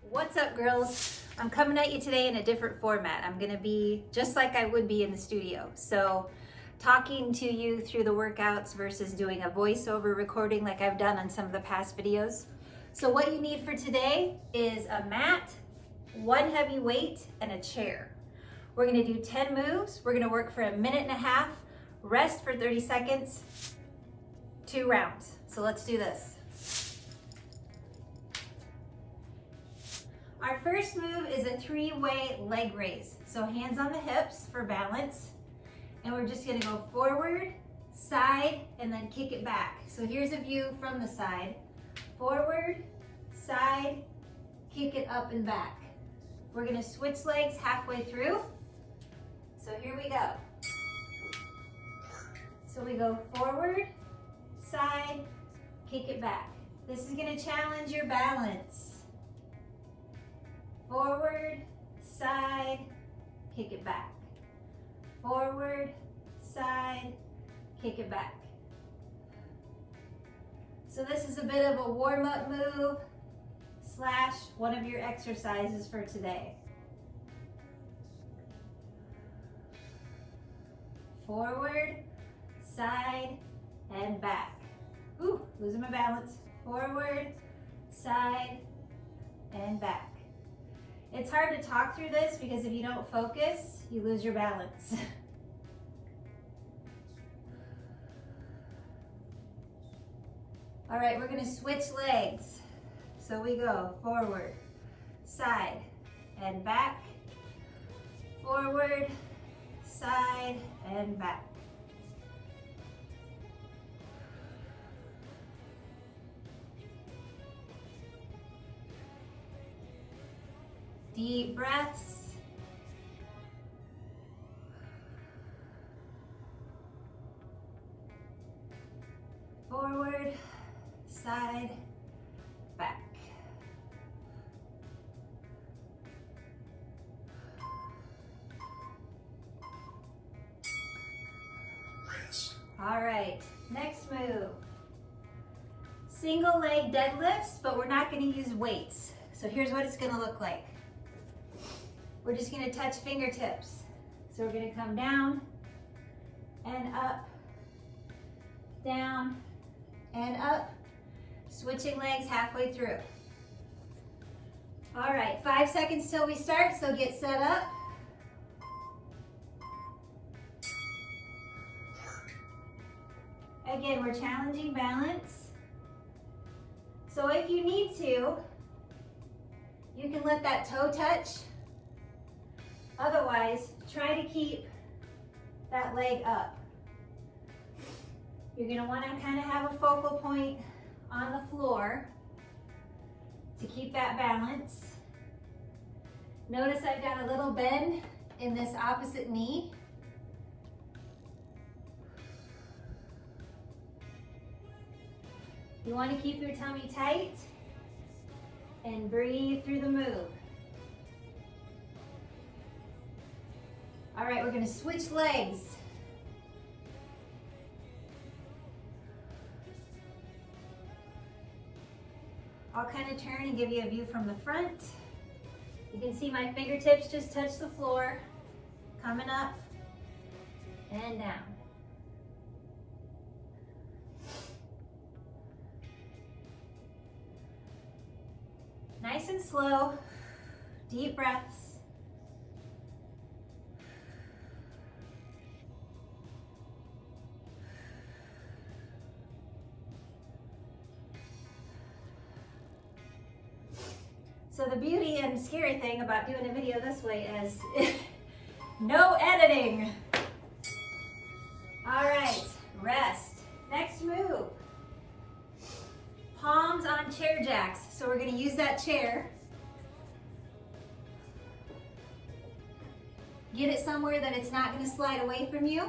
What's up, girls? I'm coming at you today in a different format. I'm gonna be just like I would be in the studio. So talking to you through the workouts versus doing a voiceover recording like I've done on some of the past videos. So what you need for today is a mat, one heavy weight, and a chair. We're gonna do 10 moves. We're gonna work for a minute and a half, rest for 30 seconds, 2 rounds. So let's do this. Our first move is a 3-way leg raise. So hands on the hips for balance. And we're just gonna go forward, side, and then kick it back. So here's a view from the side. Forward, side, kick it up and back. We're gonna switch legs halfway through. So here we go. So we go forward, side, kick it back. This is gonna challenge your balance. Forward, side, kick it back. Forward, side, kick it back. So this is a bit of a warm-up move slash one of your exercises for today. Forward, side, and back. Ooh, losing my balance. Forward, side, and back. It's hard to talk through this because if you don't focus, you lose your balance. All right, we're gonna switch legs. So we go forward, side, and back. Forward, side, and back. Deep breaths. Forward, side, back. All right, next move. Single leg deadlifts, but we're not going to use weights. So here's what it's going to look like. We're just gonna touch fingertips. So we're gonna come down and up, down and up, switching legs halfway through. All right, 5 seconds till we start, so get set up. Again, we're challenging balance. So if you need to, you can let that toe touch. Otherwise, try to keep that leg up. You're gonna wanna kind of have a focal point on the floor to keep that balance. Notice I've got a little bend in this opposite knee. You wanna keep your tummy tight and breathe through the move. All right, we're gonna switch legs. I'll kind of turn and give you a view from the front. You can see my fingertips just touch the floor, coming up and down. Nice and slow, deep breaths. So the beauty and scary thing about doing a video this way is no editing. All right, rest. Next move. Palms on chair jacks. So we're gonna use that chair. Get it somewhere that it's not gonna slide away from you.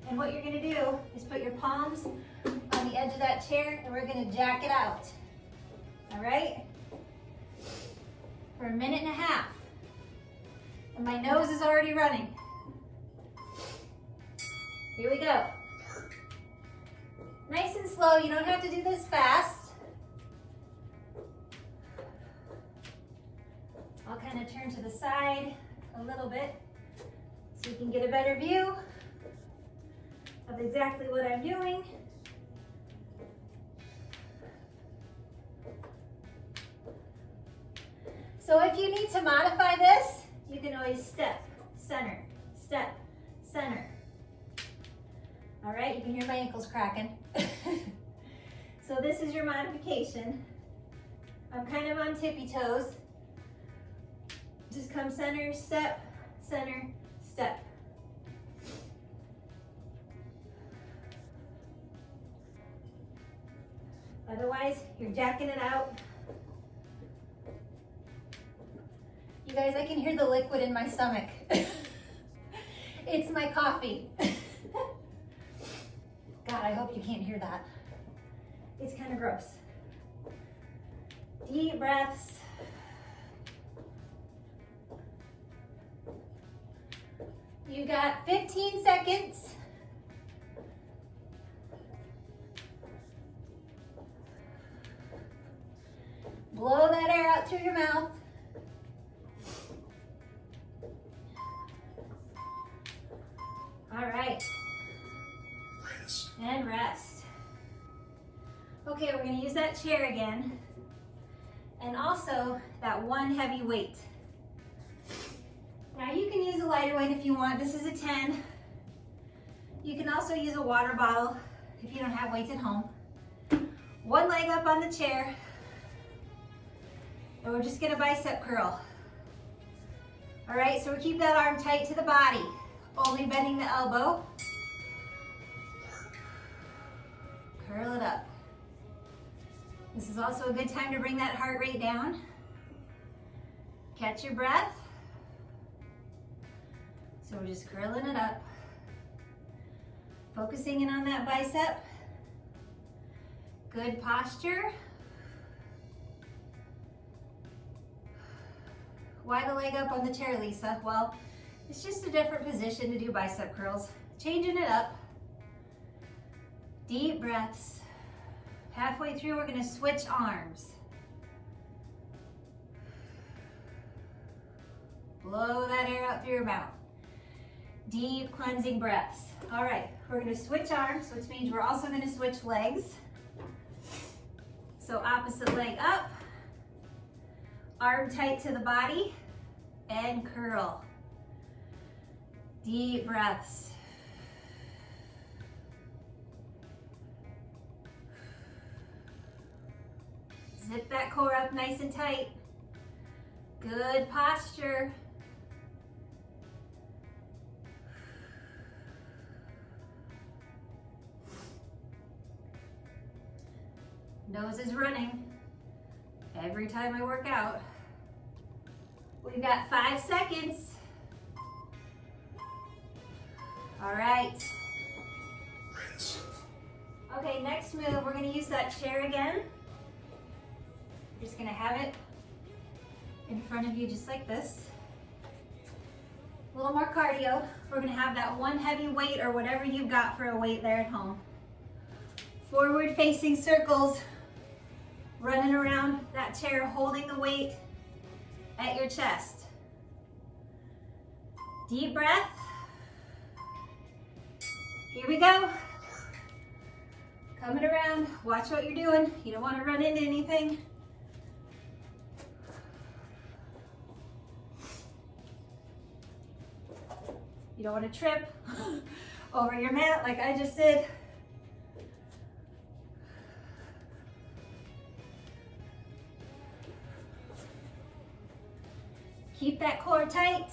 And what you're gonna do is put your palms on the edge of that chair and we're gonna jack it out. All right? For a minute and a half. And my nose is already running. Here we go. Nice and slow, you don't have to do this fast. kind of turn to the side a little bit so you can get a better view of exactly what I'm doing. So if you need to modify this, you can always step, center, step, center. All right, you can hear my ankles cracking. So this is your modification. I'm kind of on tippy toes. Just come center, step, step. Otherwise, you're jacking it out. You guys, I can hear the liquid in my stomach. It's my coffee. God, I hope you can't hear that. It's kind of gross. Deep breaths. You got 15 seconds. Blow that air out through your mouth. All right. Rest. And rest. Okay, we're going to use that chair again. And also that one heavy weight. Now you can use a lighter weight if you want. This is a 10. You can also use a water bottle if you don't have weights at home. One leg up on the chair. And we're just gonna bicep curl. All right, so we keep that arm tight to the body, only bending the elbow. Curl it up. This is also a good time to bring that heart rate down. Catch your breath. So we're just curling it up. Focusing in on that bicep. Good posture. Why the leg up on the chair, Lisa? Well, it's just a different position to do bicep curls. Changing it up. Deep breaths. Halfway through, we're gonna switch arms. Blow that air out through your mouth. Deep cleansing breaths. All right, we're gonna switch arms, which means we're also gonna switch legs. So opposite leg up, arm tight to the body, and curl. Deep breaths. Zip that core up nice and tight. Good posture. Nose is running every time I work out. We've got 5 seconds. All right. Okay, next move, we're gonna use that chair again. You're just gonna have it in front of you just like this. A little more cardio. We're gonna have that one heavy weight or whatever you've got for a weight there at home. Forward facing circles, running around that chair, holding the weight at your chest. Deep breath. Here we go. Coming around, watch what you're doing. You don't want to run into anything. You don't want to trip over your mat like I just did. Keep that core tight.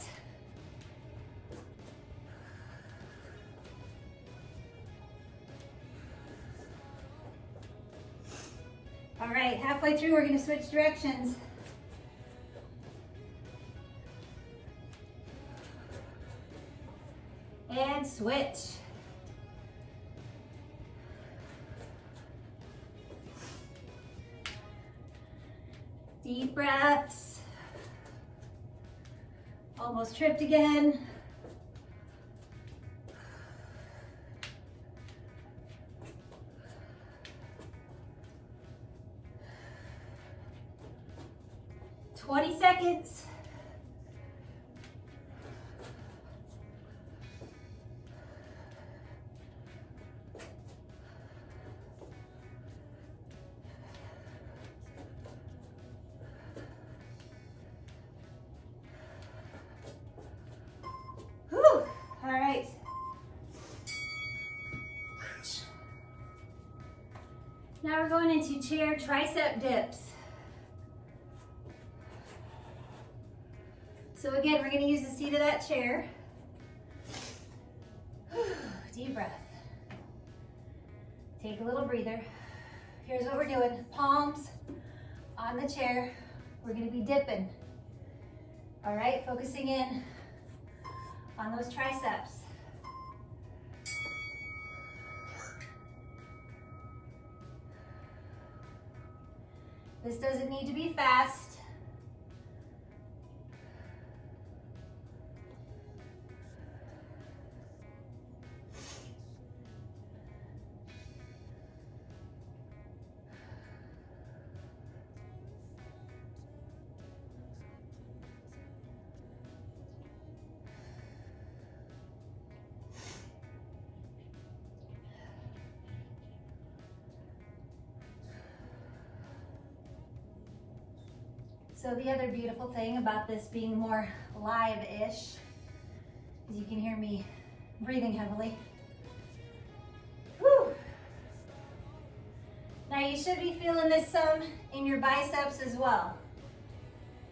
All right, halfway through, we're going to switch directions. And switch. Deep breaths. Almost tripped again. "20 seconds. Now we're going into chair tricep dips. So again, we're gonna use the seat of that chair. Deep breath. Take a little breather. Here's what we're doing. Palms on the chair. We're gonna be dipping. All right, focusing in on those triceps. This doesn't need to be fast. So the other beautiful thing about this being more live-ish is you can hear me breathing heavily. Whew. Now you should be feeling this some in your biceps as well.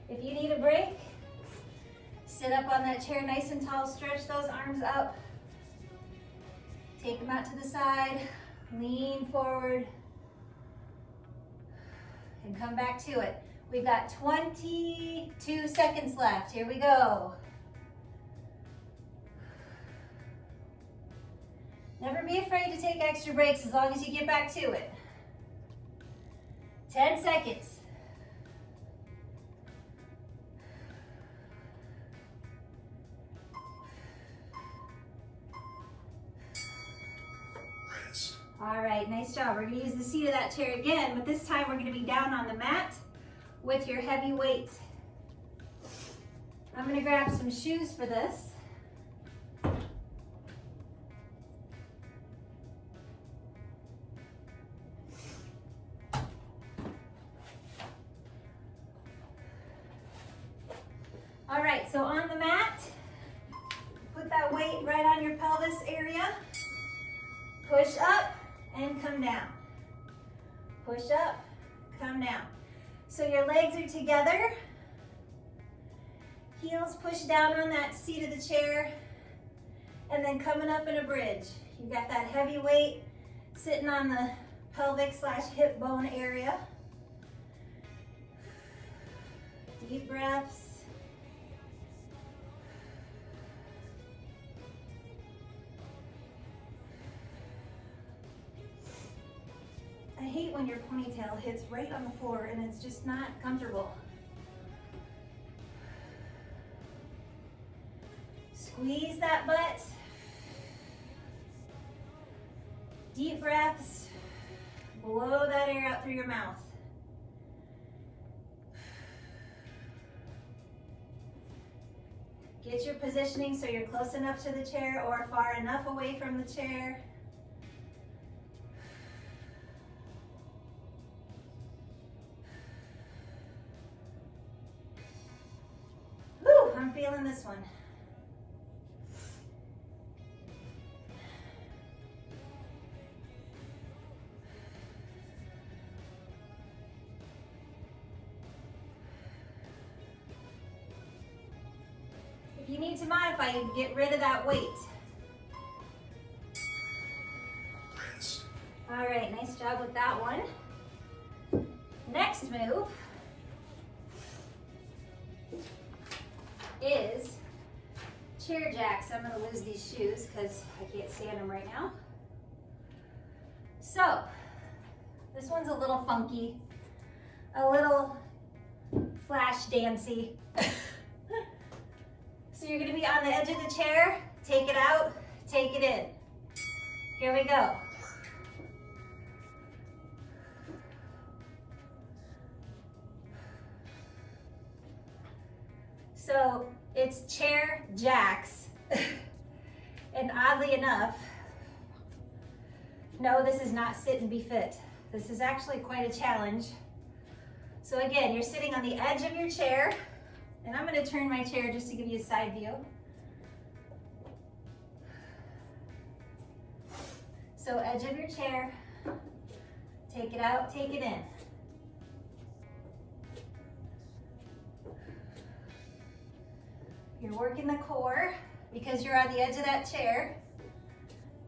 If you need a break, sit up on that chair nice and tall, stretch those arms up, take them out to the side, lean forward, and come back to it. We've got 22 seconds left. Here we go. Never be afraid to take extra breaks as long as you get back to it. 10 seconds. Rest. All right, nice job. We're gonna use the seat of that chair again, but this time we're gonna be down on the mat with your heavy weight. I'm gonna grab some shoes for this. All right, so on the mat, put that weight right on your pelvis area. Push up and come down. Push up, come down. So your legs are together, heels push down on that seat of the chair, and then coming up in a bridge. You got that heavy weight sitting on the pelvic/hip bone area. Deep breaths. I hate when your ponytail hits right on the floor and it's just not comfortable. Squeeze that butt. Deep breaths. Blow that air out through your mouth. Get your positioning so you're close enough to the chair or far enough away from the chair. I'm feeling this one. If you need to modify, you can get rid of that weight. Rest. All right, nice job with that one. Next move is chair jacks. I'm gonna lose these shoes because I can't stand them right now. So, this one's a little funky, a little flash dancey. So you're gonna be on the edge of the chair, take it out, take it in. Here we go. So it's chair jacks. And oddly enough, no, this is not sit and be fit. This is actually quite a challenge. So again, you're sitting on the edge of your chair, and I'm gonna turn my chair just to give you a side view. So edge of your chair, Take it out, take it in. You're working the core because you're on the edge of that chair.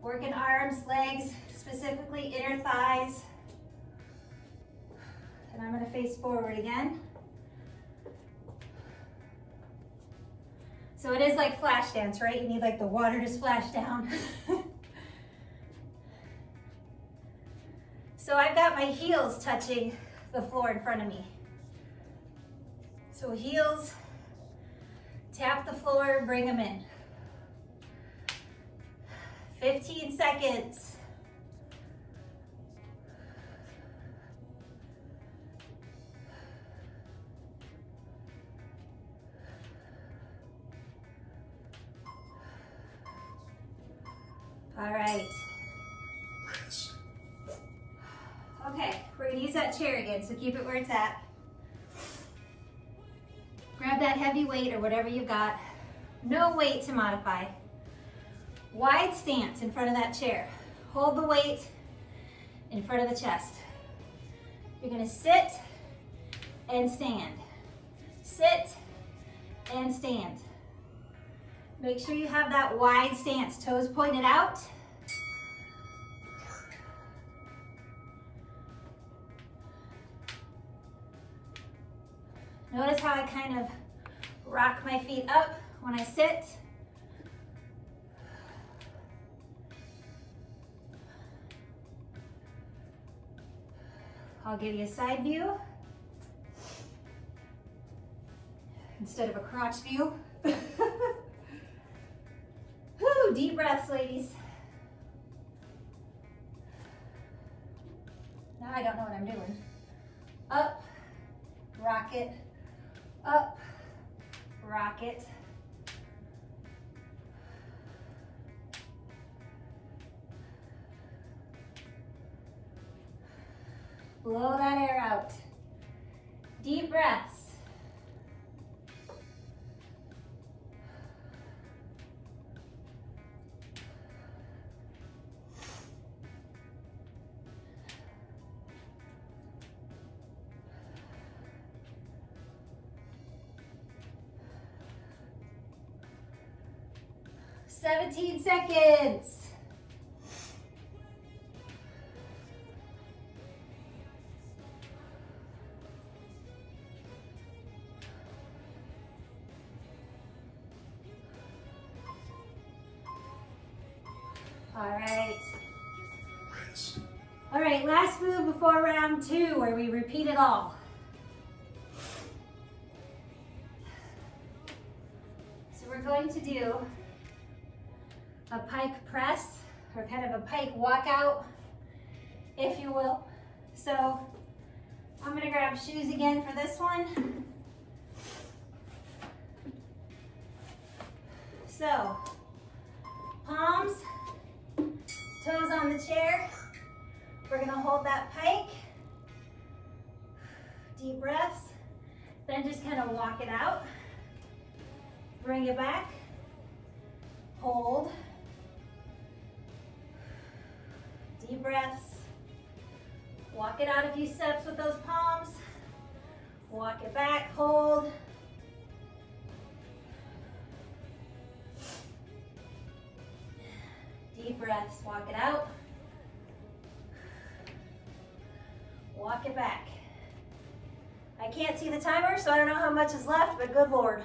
Working arms, legs, specifically inner thighs. And I'm gonna face forward again. So it is like flash dance, right? You need like the water to splash down. So I've got my heels touching the floor in front of me. So heels, tap the floor, bring them in. 15 seconds. All right. Rest. Okay, we're gonna use that chair again, so keep it where it's at. Grab that heavy weight or whatever you've got. No weight to modify. Wide stance in front of that chair. Hold the weight in front of the chest. You're gonna sit and stand. Sit and stand. Make sure you have that wide stance, toes pointed out. Notice how I kind of rock my feet up when I sit. I'll give you a side view instead of a crotch view. Whew, deep breaths, ladies. Now I don't know what I'm doing. Up, rock it, up, rock it. Blow that air out. Deep breaths. Seventeen seconds. All right. Rest. All right, last move before round 2 where we repeat it all. So we're going to do a pike press, or kind of a pike walkout, if you will. So I'm gonna grab shoes again for this one. So, palms, toes on the chair. We're gonna hold that pike. Deep breaths. Then just kind of walk it out. Bring it back. Hold. Deep breaths. Walk it out a few steps with those palms. Walk it back, hold. Deep breaths, walk it out. Walk it back. I can't see the timer, so I don't know how much is left, but good Lord.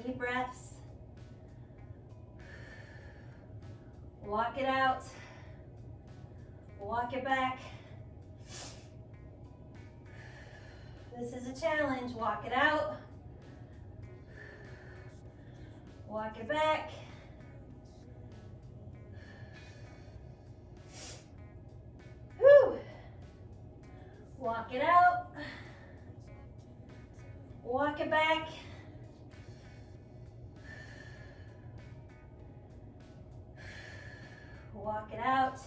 Deep breaths. Walk it out. Walk it back. This is a challenge. Walk it out. Walk it back. Whew. Walk it out. Walk it back. Walk it out.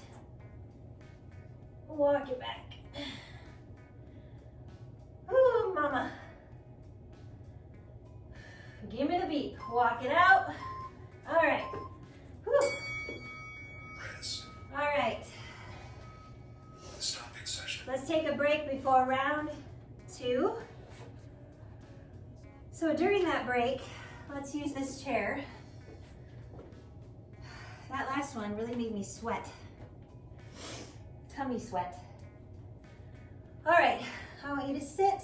Walk it back. Ooh, mama. Give me the beat. Walk it out. All right. Whew. Rest. All right. Let's take a break before round 2. So during that break, let's use this chair. That last one really made me sweat. Tummy sweat. All right, I want you to sit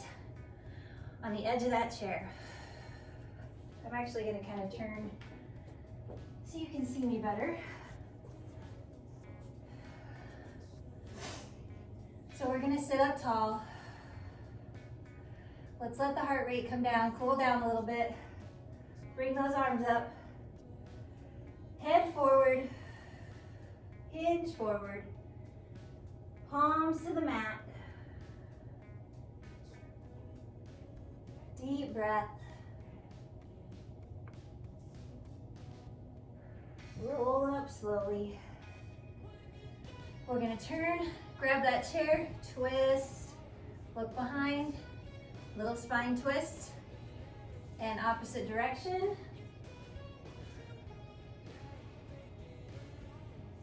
on the edge of that chair. I'm actually gonna kind of turn so you can see me better. So we're gonna sit up tall. Let's let the heart rate come down, cool down a little bit. Bring those arms up. Head forward, hinge forward, palms to the mat. Deep breath. Roll up slowly. We're gonna turn, grab that chair, twist, look behind, little spine twist, and opposite direction.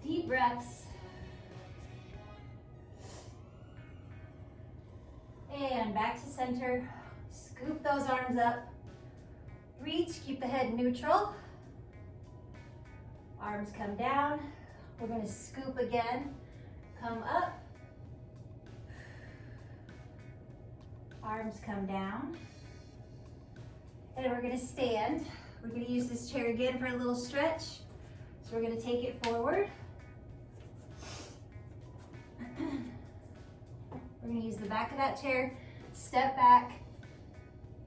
Deep breaths. And back to center. Scoop those arms up. Reach, keep the head neutral. Arms come down. We're gonna scoop again. Come up. Arms come down. And we're gonna stand. We're gonna use this chair again for a little stretch. So we're gonna take it forward. We're gonna use the back of that chair, step back,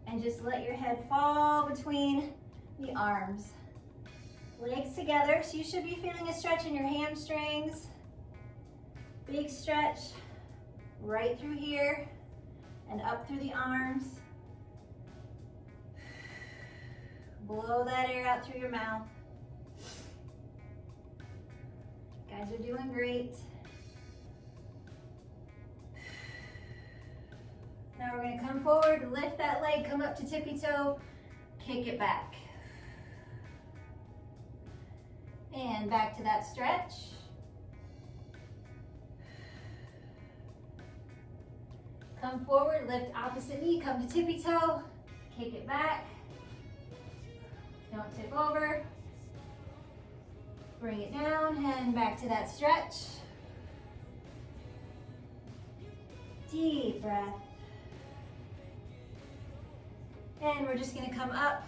and just let your head fall between the arms. Legs together, so you should be feeling a stretch in your hamstrings. Big stretch right through here and up through the arms. Blow that air out through your mouth. Guys are doing great. Now we're gonna come forward, lift that leg, come up to tippy toe, kick it back. And back to that stretch. Come forward, lift opposite knee, come to tippy toe, kick it back. Don't tip over. Bring it down and back to that stretch. Deep breath. And we're just gonna come up,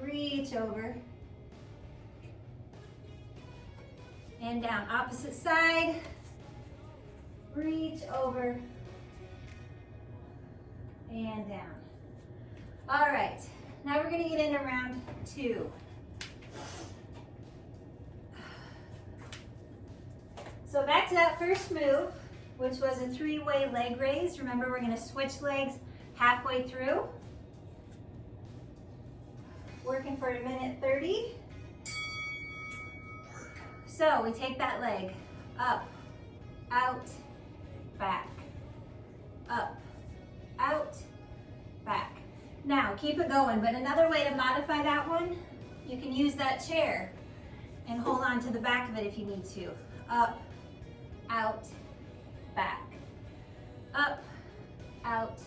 reach over, and down. Opposite side, reach over, and down. All right, now we're gonna get into round 2. So back to that first move, which was a 3-way leg raise. Remember, we're gonna switch legs halfway through. Working for 1:30. So we take that leg up, out, back, up, out, back. Now keep it going, but another way to modify that one, you can use that chair and hold on to the back of it if you need to. Up, out, back, up, out,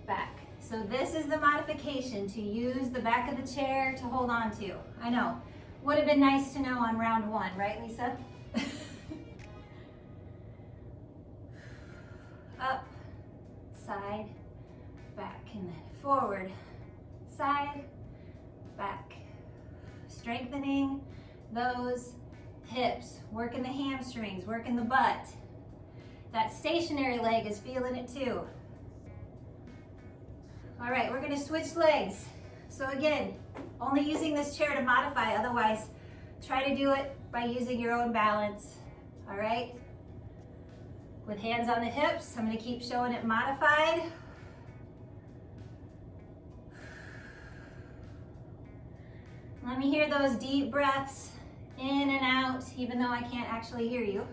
back. So this is the modification, to use the back of the chair to hold on to. I know, would have been nice to know on round 1, right, Lisa? Up, side, back, and then forward, side, back. Strengthening those hips, working the hamstrings, working the butt. That stationary leg is feeling it too. All right, we're gonna switch legs. So again, only using this chair to modify, otherwise try to do it by using your own balance, all right? With hands on the hips, I'm gonna keep showing it modified. Let me hear those deep breaths in and out, even though I can't actually hear you.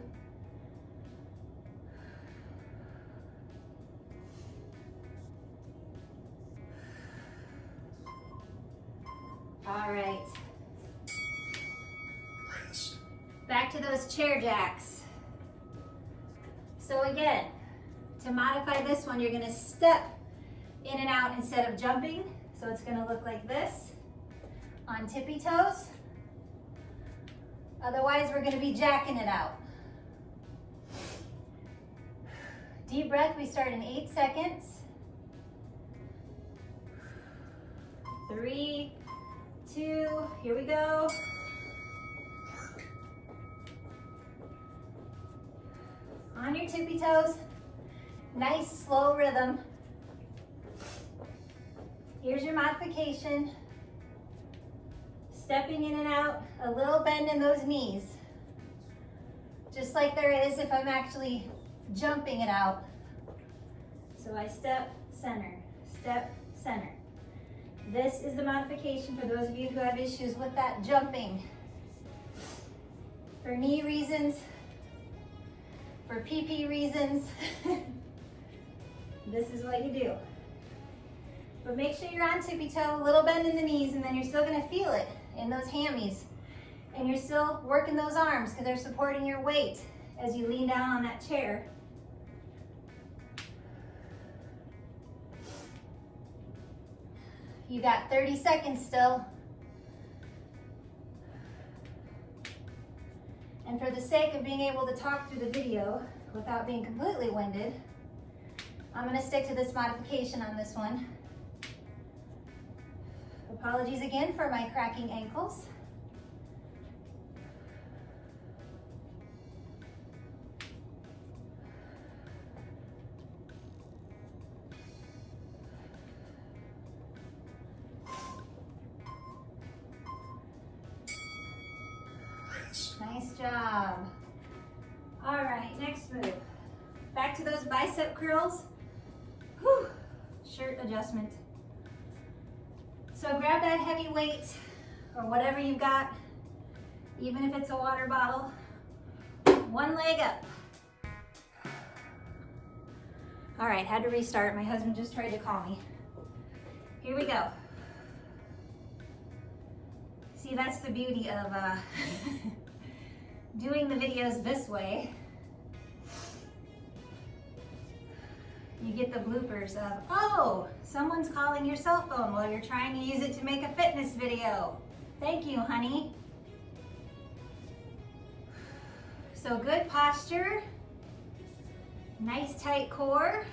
All right. Rest. Back to those chair jacks. So again, To modify this one, you're gonna step in and out instead of jumping. So it's gonna look like this on tippy toes. Otherwise, we're gonna be jacking it out. Deep breath, we start in 8 seconds. 3, 2, here we go. On your tippy toes, nice slow rhythm. Here's your modification. Stepping in and out, a little bend in those knees. Just like there is if I'm actually jumping it out. So I step, center, step, center. This is the modification for those of you who have issues with that jumping. For knee reasons, for PP reasons, this is what you do. But make sure you're on tippy toe, a little bend in the knees, and then you're still gonna feel it in those hammies. And you're still working those arms because they're supporting your weight as you lean down on that chair. You got 30 seconds still. And for the sake of being able to talk through the video without being completely winded, I'm gonna stick to this modification on this one. Apologies again for my cracking ankles. Rest. Nice job. All right, next move. Back to those bicep curls. Whew. Shirt adjustment. So grab that heavy weight or whatever you've got, even if it's a water bottle. One leg up. All right, had to restart. My husband just tried to call me. Here we go. See, that's the beauty of doing the videos this way. You get the bloopers of, oh, someone's calling your cell phone while you're trying to use it to make a fitness video. Thank you, honey. So good posture, nice tight core.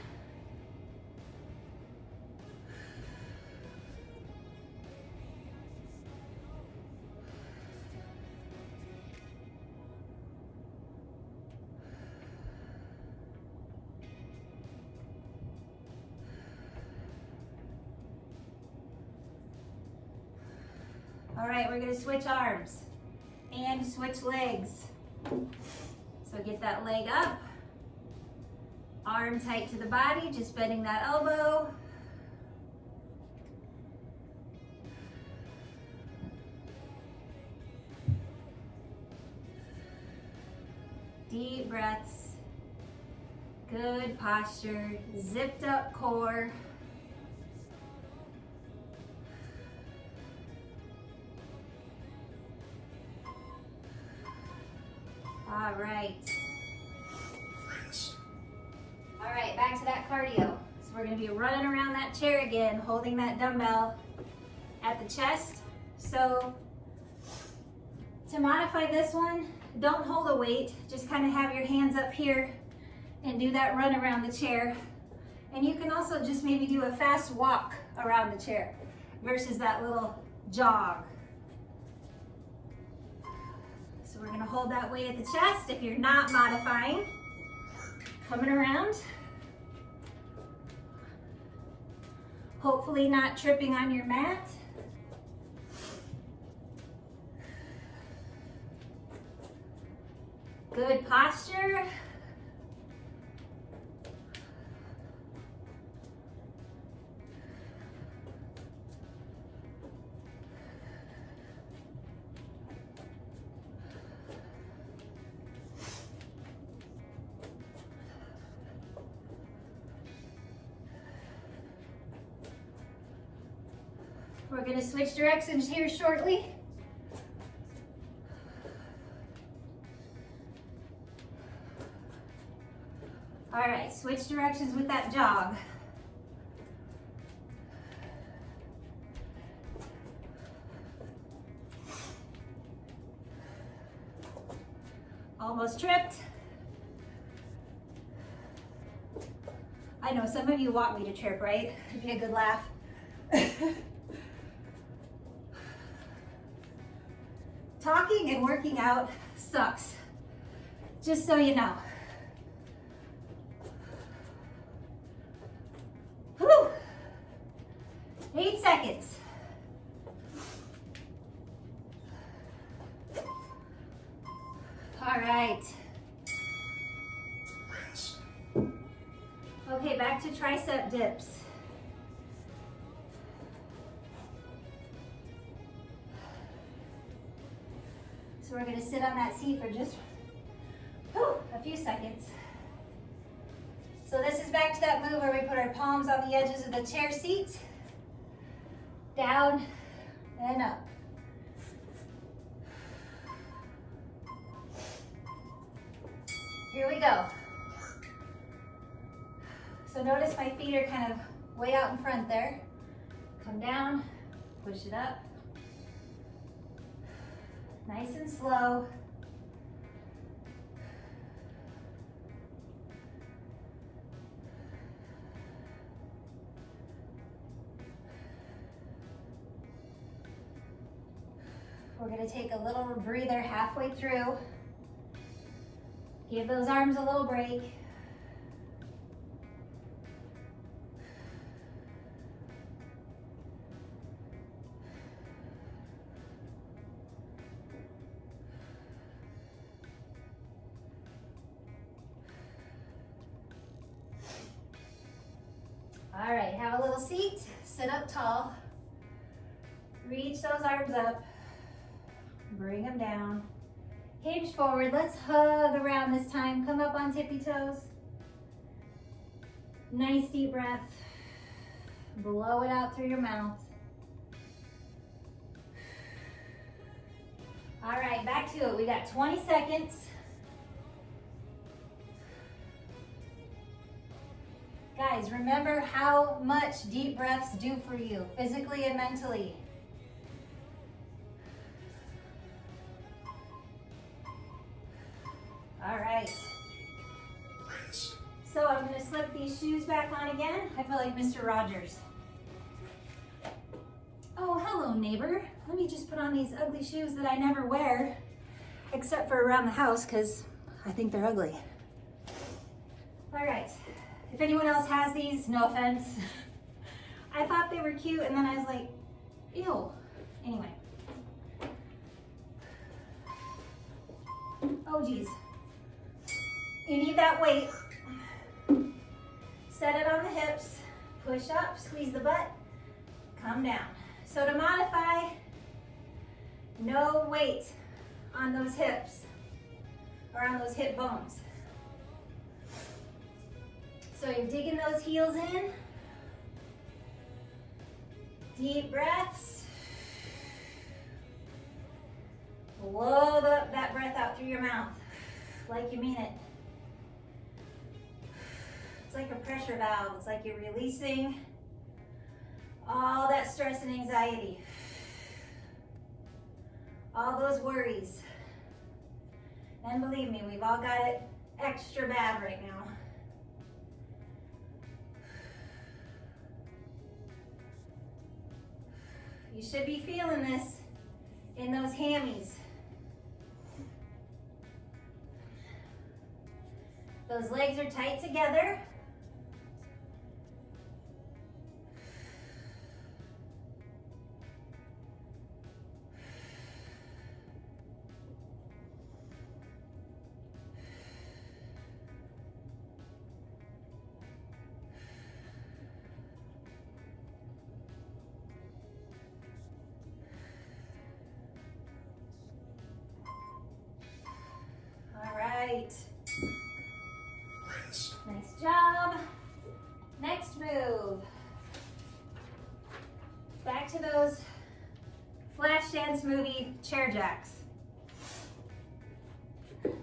All right, we're gonna switch arms and switch legs. So get that leg up, arm tight to the body, just bending that elbow. Deep breaths, good posture, zipped up core. All right. Rest. All right, back to that cardio. So we're gonna be running around that chair again, holding that dumbbell at the chest. So to modify this one, don't hold a weight, just kind of have your hands up here and do that run around the chair. And you can also just maybe do a fast walk around the chair versus that little jog. So we're gonna hold that weight at the chest if you're not modifying. Coming around. Hopefully not tripping on your mat. Good posture. We're going to switch directions here shortly. All right. right, switch directions with that jog. Almost tripped. I know some of you want me to trip, right? It'd be a good laugh. Talking and working out sucks, just so you know. Whew. 8 seconds. All right. Rest. Okay, back to tricep dips. So we're gonna sit on that seat for just a few seconds. So this is back to that move where we put our palms on the edges of the chair seat, down and up. Here we go. So notice my feet are kind of way out in front there. Come down, push it up. Nice and slow. We're going to take a little breather halfway through. Give those arms a little break. All right, have a little seat, sit up tall, reach those arms up, bring them down, hinge forward, let's hug around this time, come up on tippy toes. Nice deep breath, blow it out through your mouth. All right, back to it, we got 20 seconds. Guys, remember how much deep breaths do for you, physically and mentally. All right. Rest. So I'm gonna slip these shoes back on again. I feel like Mr. Rogers. Oh, hello neighbor. Let me just put on these ugly shoes that I never wear, except for around the house, because I think they're ugly. All right. If anyone else has these, no offense. I thought they were cute and then I was like, ew. Anyway. Oh geez. You need that weight. Set it on the hips, push up, squeeze the butt, come down. So to modify, no weight on those hips or on those hip bones. So you're digging those heels in. Deep breaths. Blow that breath out through your mouth like you mean it. It's like a pressure valve. It's like you're releasing all that stress and anxiety. All those worries. And believe me, we've all got it extra bad right now. You should be feeling this in those hammies. Those legs are tight together. Right. Rest. Nice job. Next move. Back to those Flashdance movie chair jacks.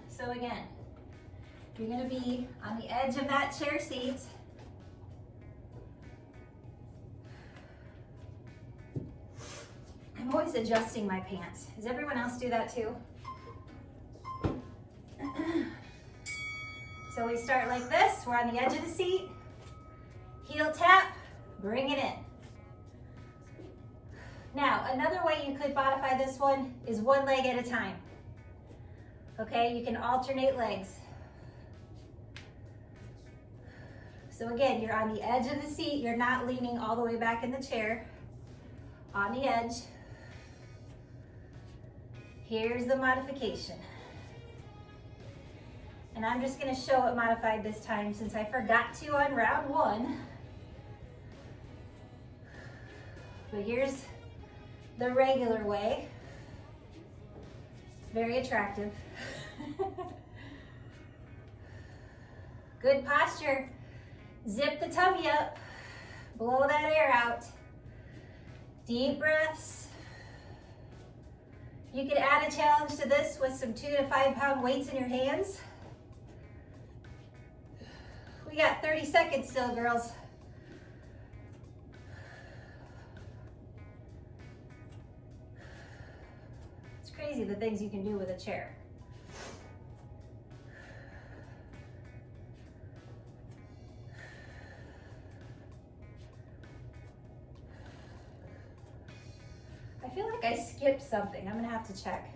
So again, You're gonna be on the edge of that chair seat. I'm always adjusting my pants. Does everyone else do that too? So we start like this. We're on the edge of the seat. Heel tap, bring it in. Now, another way you could modify this one is one leg at a time. Okay, you can alternate legs. So again, you're on the edge of the seat. You're not leaning all the way back in the chair. On the edge. Here's the modification. And I'm just gonna show it modified this time since I forgot to on round one. But here's the regular way. Very attractive. Good posture. Zip the tummy up. Blow that air out. Deep breaths. You could add a challenge to this with some 2 to 5 pound weights in your hands. We got 30 seconds still, girls. It's crazy the things you can do with a chair. I feel like I skipped something. I'm gonna have to check.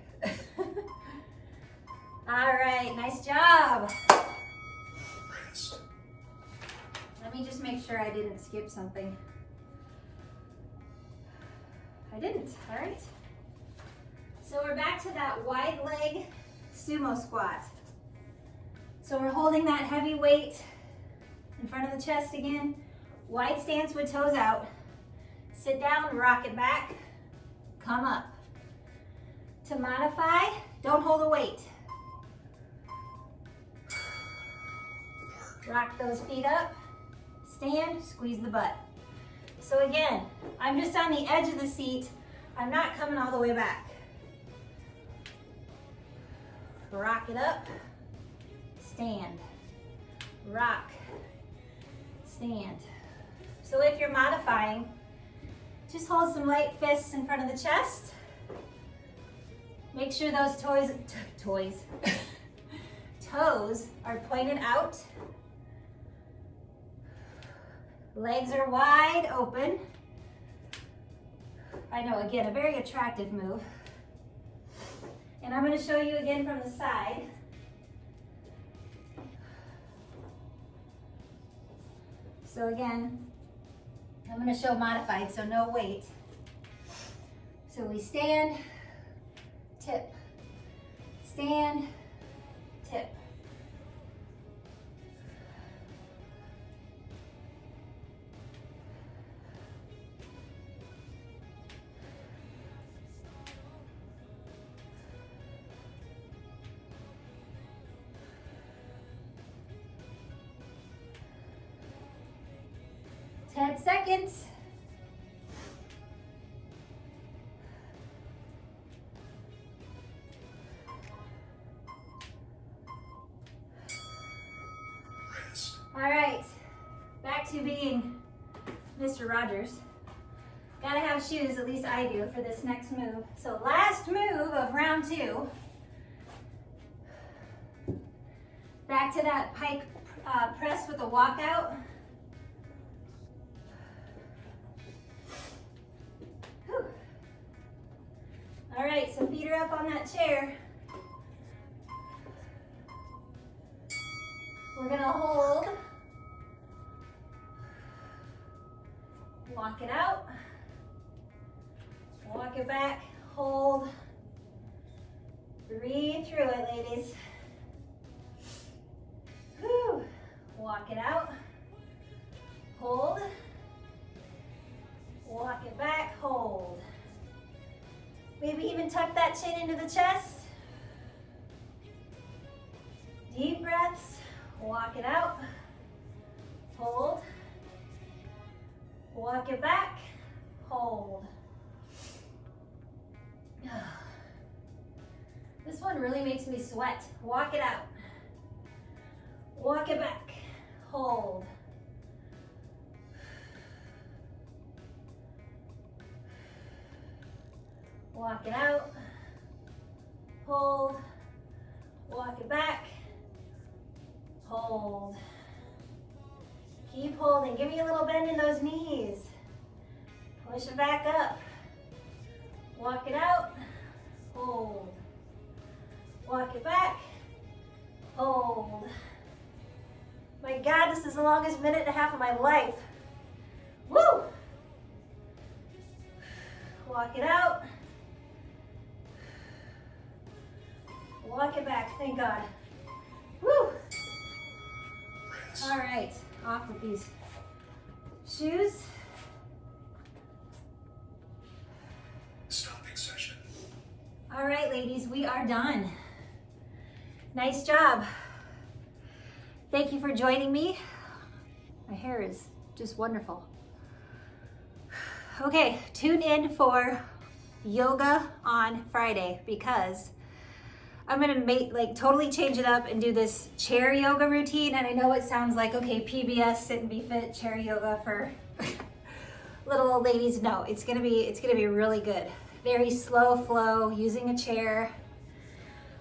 All right, nice job. Rest. Let me just make sure I didn't skip something. I didn't, all right. So we're back to that wide leg sumo squat. So we're holding that heavy weight in front of the chest again. Wide stance with toes out. Sit down, rock it back, come up. To modify, don't hold a weight. Rock those feet up, stand, squeeze the butt. So again, I'm just on the edge of the seat. I'm not coming all the way back. Rock it up, stand, rock, stand. So if you're modifying, just hold some light fists in front of the chest. Make sure those toes are pointed out. Legs are wide open. I know, again, a very attractive move. And I'm going to show you again from the side. So again, I'm going to show modified, so no weight. So we stand, tip, stand, tip. Seconds. Rest. All right, back to being Mr. Rogers. Gotta have shoes, at least I do, for this next move. So last move of round 2. Back to that pike press with a walkout. All right, so feet are up on that chair. We're gonna hold. Walk it out. Walk it back, hold. Breathe through it, ladies. Whew. Walk it out. Hold. Walk it back, hold. Maybe even tuck that chin into the chest. Deep breaths. Walk it out. Hold. Walk it back. Hold. This one really makes me sweat. Walk it out. Walk it back. Hold. Walk it out. Hold. Walk it back. Hold. Keep holding. Give me a little bend in those knees. Push it back up. Walk it out. Hold. Walk it back. Hold. My God, this is the longest minute and a half of my life. Woo! Walk it out. Walk it back, thank God. Woo! Rest. All right, off with these shoes. Stopping session. All right, ladies, we are done. Nice job. Thank you for joining me. My hair is just wonderful. Okay, tune in for yoga on Friday because I'm gonna totally change it up and do this chair yoga routine. And I know it sounds like, okay, PBS, sit and be fit, chair yoga for little old ladies. No, it's gonna be really good. Very slow flow, using a chair,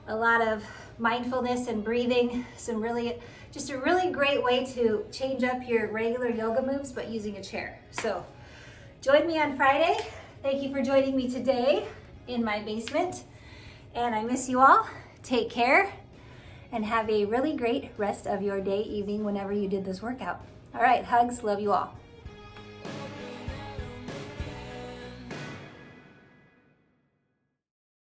a lot of mindfulness and breathing, just a really great way to change up your regular yoga moves, but using a chair. So join me on Friday. Thank you for joining me today in my basement. And I miss you all. Take care and have a really great rest of your day, evening, whenever you did this workout. All right, hugs, love you all.